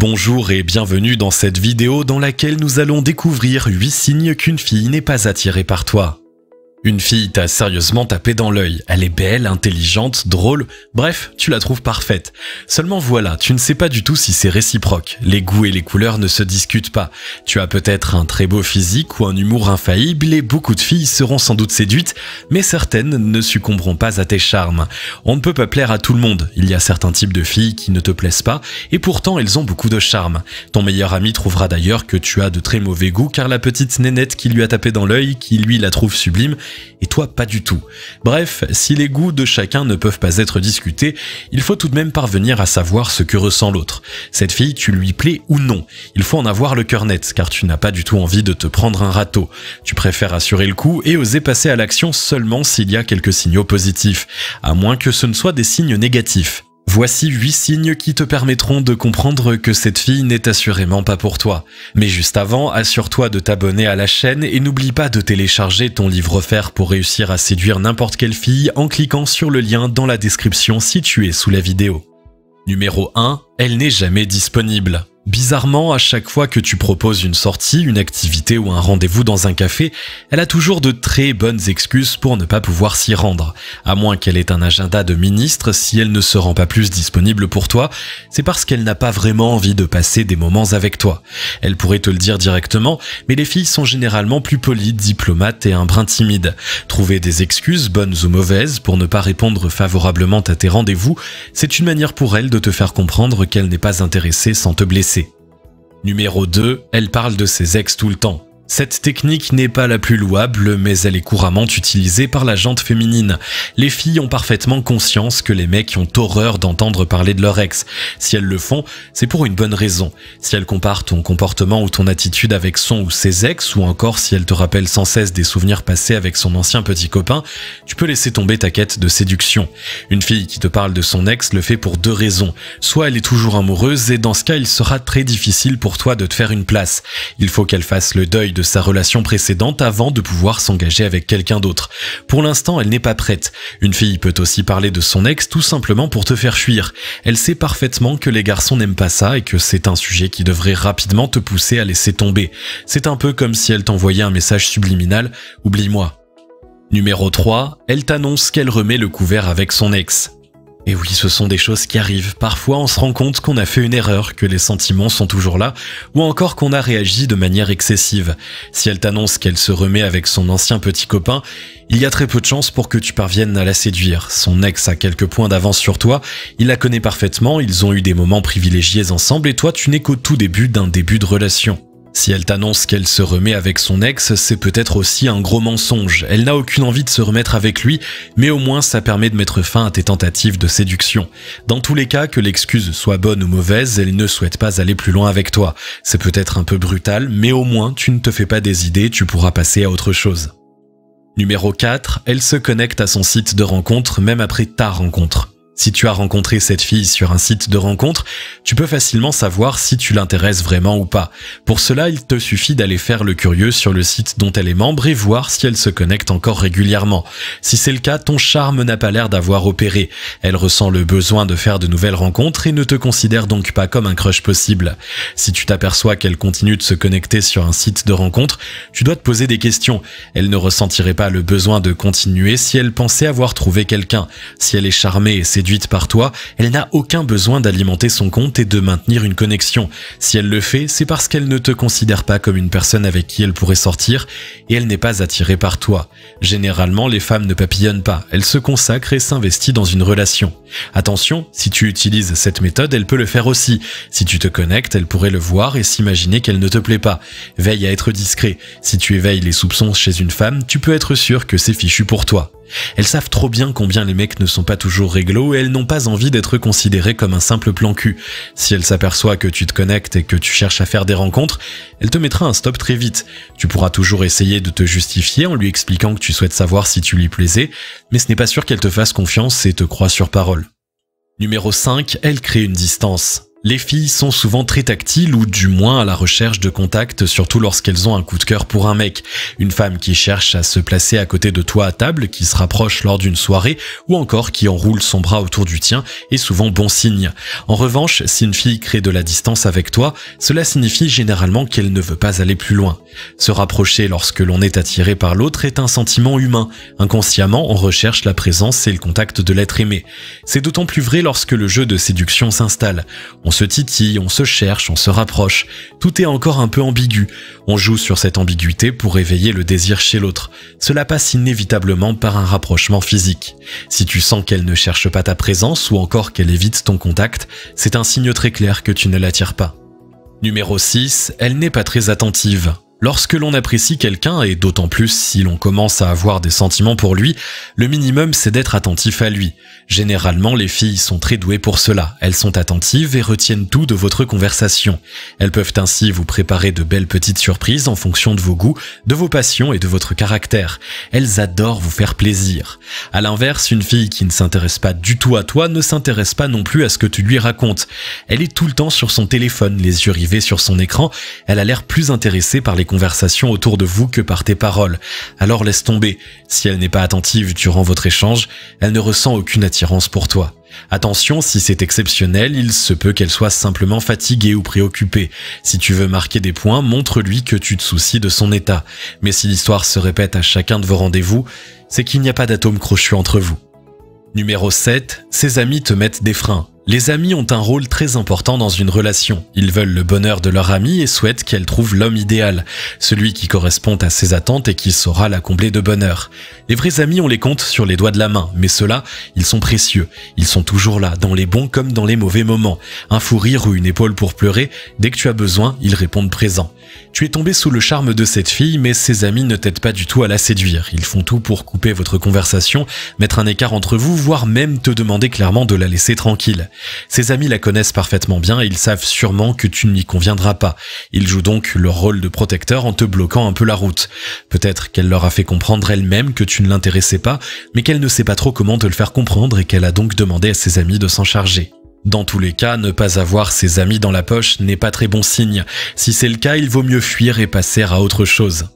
Bonjour et bienvenue dans cette vidéo dans laquelle nous allons découvrir 8 signes qu'une fille n'est pas attirée par toi. Une fille t'a sérieusement tapé dans l'œil. Elle est belle, intelligente, drôle, bref, tu la trouves parfaite. Seulement voilà, tu ne sais pas du tout si c'est réciproque. Les goûts et les couleurs ne se discutent pas. Tu as peut-être un très beau physique ou un humour infaillible et beaucoup de filles seront sans doute séduites, mais certaines ne succomberont pas à tes charmes. On ne peut pas plaire à tout le monde. Il y a certains types de filles qui ne te plaisent pas et pourtant elles ont beaucoup de charme. Ton meilleur ami trouvera d'ailleurs que tu as de très mauvais goût car la petite nénette qui lui a tapé dans l'œil, qui lui la trouve sublime, et toi pas du tout. Bref, si les goûts de chacun ne peuvent pas être discutés, il faut tout de même parvenir à savoir ce que ressent l'autre. Cette fille, tu lui plais ou non? Il faut en avoir le cœur net, car tu n'as pas du tout envie de te prendre un râteau. Tu préfères assurer le coup et oser passer à l'action seulement s'il y a quelques signaux positifs, à moins que ce ne soient des signes négatifs. Voici 8 signes qui te permettront de comprendre que cette fille n'est assurément pas pour toi. Mais juste avant, assure-toi de t'abonner à la chaîne et n'oublie pas de télécharger ton livre offert pour réussir à séduire n'importe quelle fille en cliquant sur le lien dans la description située sous la vidéo. Numéro 1. Elle n'est jamais disponible. Bizarrement, à chaque fois que tu proposes une sortie, une activité ou un rendez-vous dans un café, elle a toujours de très bonnes excuses pour ne pas pouvoir s'y rendre. À moins qu'elle ait un agenda de ministre, si elle ne se rend pas plus disponible pour toi, c'est parce qu'elle n'a pas vraiment envie de passer des moments avec toi. Elle pourrait te le dire directement, mais les filles sont généralement plus polies, diplomates et un brin timides. Trouver des excuses, bonnes ou mauvaises, pour ne pas répondre favorablement à tes rendez-vous, c'est une manière pour elle de te faire comprendre qu'elle n'est pas intéressée sans te blesser. Numéro 2, elle parle de ses ex tout le temps. Cette technique n'est pas la plus louable, mais elle est couramment utilisée par la gente féminine. Les filles ont parfaitement conscience que les mecs ont horreur d'entendre parler de leur ex. Si elles le font, c'est pour une bonne raison. Si elles comparent ton comportement ou ton attitude avec son ou ses ex, ou encore si elles te rappellent sans cesse des souvenirs passés avec son ancien petit copain, tu peux laisser tomber ta quête de séduction. Une fille qui te parle de son ex le fait pour 2 raisons. Soit elle est toujours amoureuse et dans ce cas, il sera très difficile pour toi de te faire une place. Il faut qu'elle fasse le deuil de sa relation précédente avant de pouvoir s'engager avec quelqu'un d'autre. Pour l'instant, elle n'est pas prête. Une fille peut aussi parler de son ex tout simplement pour te faire fuir. Elle sait parfaitement que les garçons n'aiment pas ça et que c'est un sujet qui devrait rapidement te pousser à laisser tomber. C'est un peu comme si elle t'envoyait un message subliminal « Oublie-moi ». Numéro 3, elle t'annonce qu'elle remet le couvert avec son ex. Et oui, ce sont des choses qui arrivent. Parfois, on se rend compte qu'on a fait une erreur, que les sentiments sont toujours là, ou encore qu'on a réagi de manière excessive. Si elle t'annonce qu'elle se remet avec son ancien petit copain, il y a très peu de chances pour que tu parviennes à la séduire. Son ex a quelques points d'avance sur toi, il la connaît parfaitement, ils ont eu des moments privilégiés ensemble et toi, tu n'es qu'au tout début d'un début de relation. Si elle t'annonce qu'elle se remet avec son ex, c'est peut-être aussi un gros mensonge. Elle n'a aucune envie de se remettre avec lui, mais au moins ça permet de mettre fin à tes tentatives de séduction. Dans tous les cas, que l'excuse soit bonne ou mauvaise, elle ne souhaite pas aller plus loin avec toi. C'est peut-être un peu brutal, mais au moins tu ne te fais pas des idées, tu pourras passer à autre chose. Numéro 4, elle se connecte à son site de rencontre même après ta rencontre. Si tu as rencontré cette fille sur un site de rencontre, tu peux facilement savoir si tu l'intéresses vraiment ou pas. Pour cela, il te suffit d'aller faire le curieux sur le site dont elle est membre et voir si elle se connecte encore régulièrement. Si c'est le cas, ton charme n'a pas l'air d'avoir opéré. Elle ressent le besoin de faire de nouvelles rencontres et ne te considère donc pas comme un crush possible. Si tu t'aperçois qu'elle continue de se connecter sur un site de rencontre, tu dois te poser des questions. Elle ne ressentirait pas le besoin de continuer si elle pensait avoir trouvé quelqu'un. Si elle est charmée et séduite par toi, elle n'a aucun besoin d'alimenter son compte et de maintenir une connexion. Si elle le fait, c'est parce qu'elle ne te considère pas comme une personne avec qui elle pourrait sortir et elle n'est pas attirée par toi. Généralement, les femmes ne papillonnent pas, elles se consacrent et s'investissent dans une relation. Attention, si tu utilises cette méthode, elle peut le faire aussi. Si tu te connectes, elle pourrait le voir et s'imaginer qu'elle ne te plaît pas. Veille à être discret. Si tu éveilles les soupçons chez une femme, tu peux être sûr que c'est fichu pour toi. Elles savent trop bien combien les mecs ne sont pas toujours réglo et elles n'ont pas envie d'être considérées comme un simple plan cul. Si elle s'aperçoit que tu te connectes et que tu cherches à faire des rencontres, elle te mettra un stop très vite. Tu pourras toujours essayer de te justifier en lui expliquant que tu souhaites savoir si tu lui plaisais, mais ce n'est pas sûr qu'elle te fasse confiance et te croie sur parole. Numéro 5, elle crée une distance. Les filles sont souvent très tactiles ou du moins à la recherche de contact, surtout lorsqu'elles ont un coup de cœur pour un mec. Une femme qui cherche à se placer à côté de toi à table, qui se rapproche lors d'une soirée ou encore qui enroule son bras autour du tien est souvent bon signe. En revanche, si une fille crée de la distance avec toi, cela signifie généralement qu'elle ne veut pas aller plus loin. Se rapprocher lorsque l'on est attiré par l'autre est un sentiment humain. Inconsciemment, on recherche la présence et le contact de l'être aimé. C'est d'autant plus vrai lorsque le jeu de séduction s'installe. On se titille, on se cherche, on se rapproche. Tout est encore un peu ambigu. On joue sur cette ambiguïté pour éveiller le désir chez l'autre. Cela passe inévitablement par un rapprochement physique. Si tu sens qu'elle ne cherche pas ta présence ou encore qu'elle évite ton contact, c'est un signe très clair que tu ne l'attires pas. Numéro 6, elle n'est pas très attentive. Lorsque l'on apprécie quelqu'un, et d'autant plus si l'on commence à avoir des sentiments pour lui, le minimum c'est d'être attentif à lui. Généralement, les filles sont très douées pour cela. Elles sont attentives et retiennent tout de votre conversation. Elles peuvent ainsi vous préparer de belles petites surprises en fonction de vos goûts, de vos passions et de votre caractère. Elles adorent vous faire plaisir. À l'inverse, une fille qui ne s'intéresse pas du tout à toi ne s'intéresse pas non plus à ce que tu lui racontes. Elle est tout le temps sur son téléphone, les yeux rivés sur son écran. Elle a l'air plus intéressée par les conversation autour de vous que par tes paroles. Alors laisse tomber. Si elle n'est pas attentive durant votre échange, elle ne ressent aucune attirance pour toi. Attention, si c'est exceptionnel, il se peut qu'elle soit simplement fatiguée ou préoccupée. Si tu veux marquer des points, montre-lui que tu te soucies de son état. Mais si l'histoire se répète à chacun de vos rendez-vous, c'est qu'il n'y a pas d'atome crochu entre vous. Numéro 7, ses amis te mettent des freins. Les amis ont un rôle très important dans une relation. Ils veulent le bonheur de leur amie et souhaitent qu'elle trouve l'homme idéal, celui qui correspond à ses attentes et qui saura la combler de bonheur. Les vrais amis, on les compte sur les doigts de la main, mais ceux-là, ils sont précieux. Ils sont toujours là, dans les bons comme dans les mauvais moments. Un fou rire ou une épaule pour pleurer, dès que tu as besoin, ils répondent présent. Tu es tombé sous le charme de cette fille, mais ses amis ne t'aident pas du tout à la séduire. Ils font tout pour couper votre conversation, mettre un écart entre vous, voire même te demander clairement de la laisser tranquille. Ses amis la connaissent parfaitement bien et ils savent sûrement que tu ne lui conviendras pas. Ils jouent donc leur rôle de protecteur en te bloquant un peu la route. Peut-être qu'elle leur a fait comprendre elle-même que tu ne l'intéressais pas, mais qu'elle ne sait pas trop comment te le faire comprendre et qu'elle a donc demandé à ses amis de s'en charger. Dans tous les cas, ne pas avoir ses amis dans la poche n'est pas très bon signe. Si c'est le cas, il vaut mieux fuir et passer à autre chose.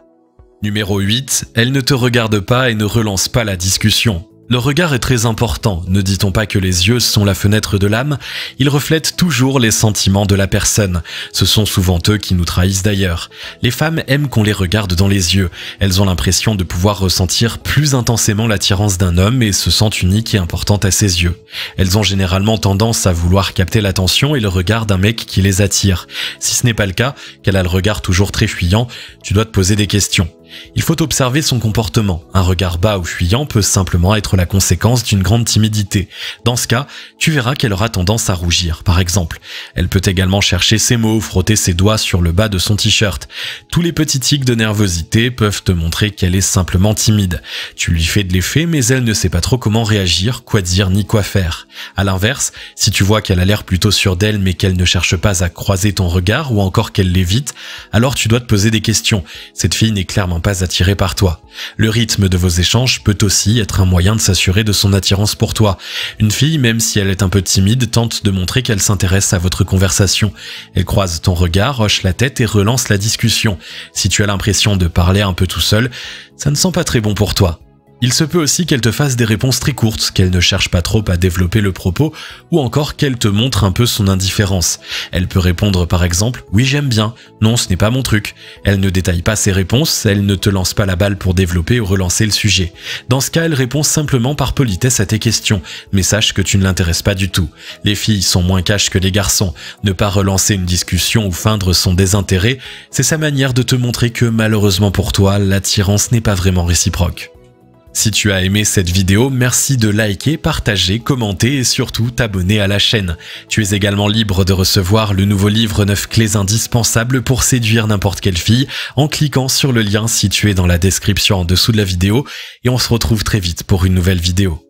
Numéro 8, elle ne te regarde pas et ne relance pas la discussion. Le regard est très important, ne dit-on pas que les yeux sont la fenêtre de l'âme? Ils reflètent toujours les sentiments de la personne. Ce sont souvent eux qui nous trahissent d'ailleurs. Les femmes aiment qu'on les regarde dans les yeux. Elles ont l'impression de pouvoir ressentir plus intensément l'attirance d'un homme et se sentent uniques et importantes à ses yeux. Elles ont généralement tendance à vouloir capter l'attention et le regard d'un mec qui les attire. Si ce n'est pas le cas, qu'elle a le regard toujours très fuyant, tu dois te poser des questions. Il faut observer son comportement. Un regard bas ou fuyant peut simplement être la conséquence d'une grande timidité. Dans ce cas, tu verras qu'elle aura tendance à rougir, par exemple. Elle peut également chercher ses mots ou frotter ses doigts sur le bas de son t-shirt. Tous les petits tics de nervosité peuvent te montrer qu'elle est simplement timide. Tu lui fais de l'effet, mais elle ne sait pas trop comment réagir, quoi dire ni quoi faire. À l'inverse, si tu vois qu'elle a l'air plutôt sûre d'elle mais qu'elle ne cherche pas à croiser ton regard ou encore qu'elle l'évite, alors tu dois te poser des questions. Cette fille n'est clairement pas attirée par toi. Le rythme de vos échanges peut aussi être un moyen de s'assurer de son attirance pour toi. Une fille, même si elle est un peu timide, tente de montrer qu'elle s'intéresse à votre conversation. Elle croise ton regard, hoche la tête et relance la discussion. Si tu as l'impression de parler un peu tout seul, ça ne sent pas très bon pour toi. Il se peut aussi qu'elle te fasse des réponses très courtes, qu'elle ne cherche pas trop à développer le propos, ou encore qu'elle te montre un peu son indifférence. Elle peut répondre par exemple « Oui, j'aime bien »,« Non, ce n'est pas mon truc ». Elle ne détaille pas ses réponses, elle ne te lance pas la balle pour développer ou relancer le sujet. Dans ce cas, elle répond simplement par politesse à tes questions, mais sache que tu ne l'intéresses pas du tout. Les filles sont moins cash que les garçons. Ne pas relancer une discussion ou feindre son désintérêt, c'est sa manière de te montrer que malheureusement pour toi, l'attirance n'est pas vraiment réciproque. Si tu as aimé cette vidéo, merci de liker, partager, commenter et surtout t'abonner à la chaîne. Tu es également libre de recevoir le nouveau livre 9 clés indispensables pour séduire n'importe quelle fille en cliquant sur le lien situé dans la description en dessous de la vidéo et on se retrouve très vite pour une nouvelle vidéo.